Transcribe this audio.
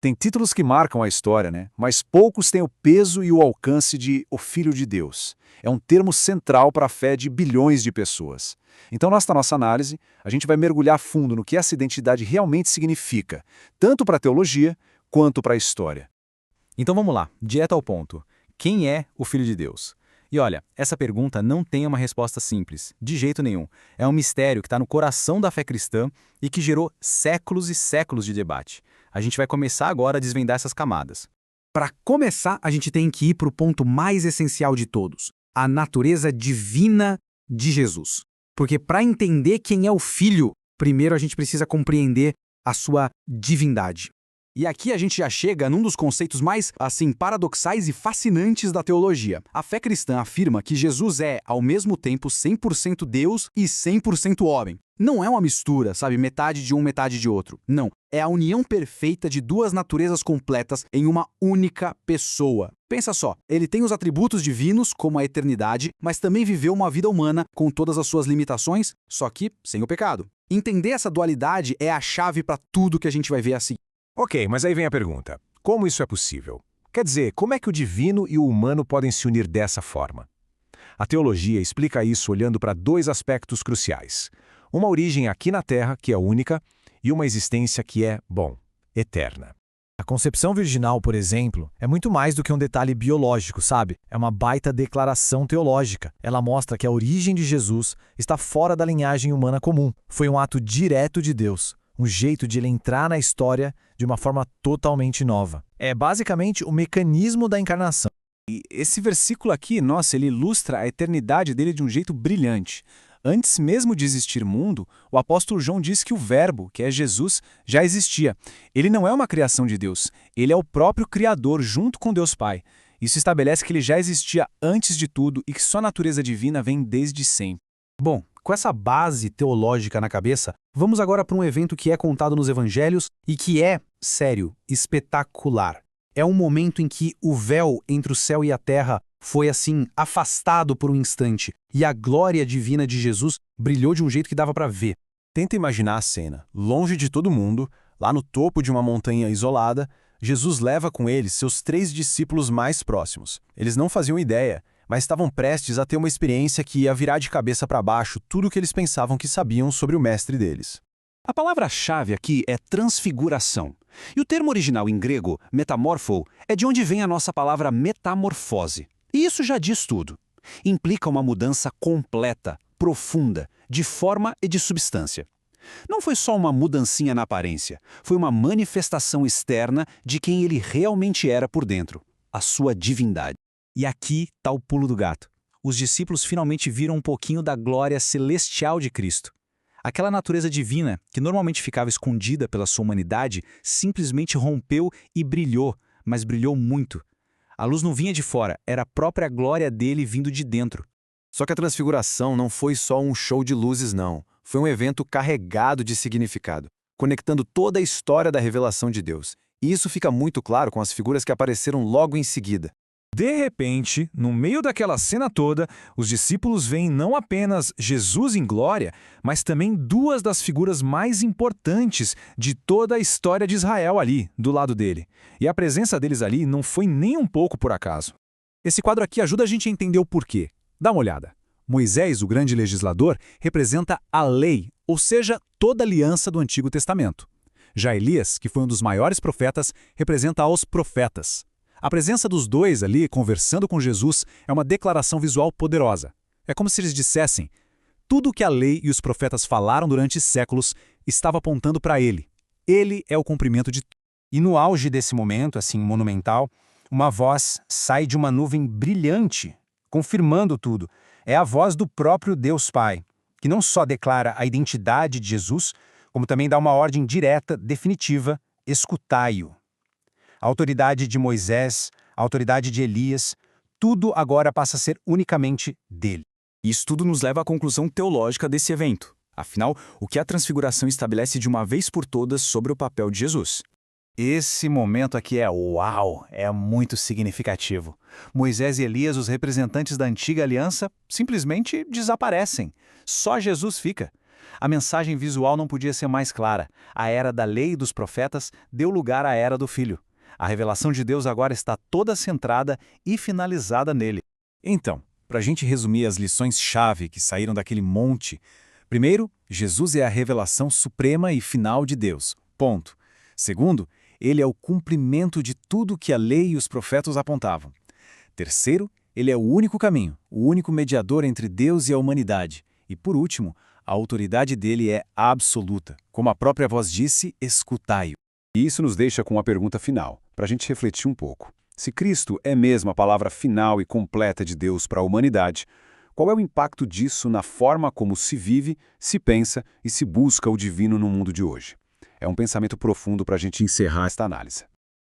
Tem títulos que marcam a história, né? Mas poucos têm o peso e o alcance de o Filho de Deus. É um termo central para a fé de bilhões de pessoas. Então, nesta nossa análise, a gente vai mergulhar a fundo no que essa identidade realmente significa, tanto para a teologia quanto para a história. Então vamos lá, direto ao ponto. Quem é o Filho de Deus? E olha, essa pergunta não tem uma resposta simples, de jeito nenhum. É um mistério que está no coração da fé cristã e que gerou séculos e séculos de debate. A gente vai começar agora a desvendar essas camadas. Para começar, a gente tem que ir para o ponto mais essencial de todos, a natureza divina de Jesus. Porque para entender quem é o Filho, primeiro a gente precisa compreender a sua divindade. E aqui a gente já chega num dos conceitos mais, paradoxais e fascinantes da teologia. A fé cristã afirma que Jesus é, ao mesmo tempo, 100% Deus e 100% homem. Não é uma mistura, metade de um, metade de outro. Não, é a união perfeita de duas naturezas completas em uma única pessoa. Pensa só, ele tem os atributos divinos, como a eternidade, mas também viveu uma vida humana com todas as suas limitações, só que sem o pecado. Entender essa dualidade é a chave para tudo que a gente vai ver assim. Ok, mas aí vem a pergunta. Como isso é possível? Quer dizer, como é que o divino e o humano podem se unir dessa forma? A teologia explica isso olhando para dois aspectos cruciais. Uma origem aqui na Terra, que é única, e uma existência que é, eterna. A concepção virginal, por exemplo, é muito mais do que um detalhe biológico, sabe? É uma baita declaração teológica. Ela mostra que a origem de Jesus está fora da linhagem humana comum. Foi um ato direto de Deus. Um jeito de ele entrar na história de uma forma totalmente nova. É basicamente o mecanismo da encarnação. E esse versículo aqui, ele ilustra a eternidade dele de um jeito brilhante. Antes mesmo de existir mundo, o apóstolo João diz que o Verbo, que é Jesus, já existia. Ele não é uma criação de Deus, ele é o próprio Criador junto com Deus Pai. Isso estabelece que ele já existia antes de tudo e que sua natureza divina vem desde sempre. Bom, com essa base teológica na cabeça, vamos agora para um evento que é contado nos evangelhos e que é, sério, espetacular. É um momento em que o véu entre o céu e a terra foi, afastado por um instante e a glória divina de Jesus brilhou de um jeito que dava para ver. Tenta imaginar a cena. Longe de todo mundo, lá no topo de uma montanha isolada, Jesus leva com ele seus 3 discípulos mais próximos. Eles não faziam ideia, mas estavam prestes a ter uma experiência que ia virar de cabeça para baixo tudo o que eles pensavam que sabiam sobre o mestre deles. A palavra-chave aqui é transfiguração. E o termo original em grego, metamorfo, é de onde vem a nossa palavra metamorfose. E isso já diz tudo. Implica uma mudança completa, profunda, de forma e de substância. Não foi só uma mudancinha na aparência, foi uma manifestação externa de quem ele realmente era por dentro, a sua divindade. E aqui está o pulo do gato. Os discípulos finalmente viram um pouquinho da glória celestial de Cristo. Aquela natureza divina, que normalmente ficava escondida pela sua humanidade, simplesmente rompeu e brilhou, mas brilhou muito. A luz não vinha de fora, era a própria glória dele vindo de dentro. Só que a transfiguração não foi só um show de luzes, não. Foi um evento carregado de significado, conectando toda a história da revelação de Deus. E isso fica muito claro com as figuras que apareceram logo em seguida. De repente, no meio daquela cena toda, os discípulos veem não apenas Jesus em glória, mas também duas das figuras mais importantes de toda a história de Israel ali, do lado dele. E a presença deles ali não foi nem um pouco por acaso. Esse quadro aqui ajuda a gente a entender o porquê. Dá uma olhada. Moisés, o grande legislador, representa a lei, ou seja, toda a aliança do Antigo Testamento. Já Elias, que foi um dos maiores profetas, representa os profetas. A presença dos dois ali, conversando com Jesus, é uma declaração visual poderosa. É como se eles dissessem: tudo o que a lei e os profetas falaram durante séculos estava apontando para ele. Ele é o cumprimento de tudo. E no auge desse momento, monumental, uma voz sai de uma nuvem brilhante, confirmando tudo. É a voz do próprio Deus Pai, que não só declara a identidade de Jesus, como também dá uma ordem direta, definitiva: escutai-o. A autoridade de Moisés, a autoridade de Elias, tudo agora passa a ser unicamente dele. Isso tudo nos leva à conclusão teológica desse evento. Afinal, o que a transfiguração estabelece de uma vez por todas sobre o papel de Jesus? Esse momento aqui é muito significativo. Moisés e Elias, os representantes da antiga aliança, simplesmente desaparecem. Só Jesus fica. A mensagem visual não podia ser mais clara. A era da lei e dos profetas deu lugar à era do Filho. A revelação de Deus agora está toda centrada e finalizada nele. Então, para a gente resumir as lições-chave que saíram daquele monte, primeiro, Jesus é a revelação suprema e final de Deus. Ponto. Segundo, ele é o cumprimento de tudo que a lei e os profetas apontavam. Terceiro, ele é o único caminho, o único mediador entre Deus e a humanidade. E por último, a autoridade dele é absoluta. Como a própria voz disse, escutai-o. E isso nos deixa com uma pergunta final, para a gente refletir um pouco. Se Cristo é mesmo a palavra final e completa de Deus para a humanidade, qual é o impacto disso na forma como se vive, se pensa e se busca o divino no mundo de hoje? É um pensamento profundo para a gente encerrar esta análise.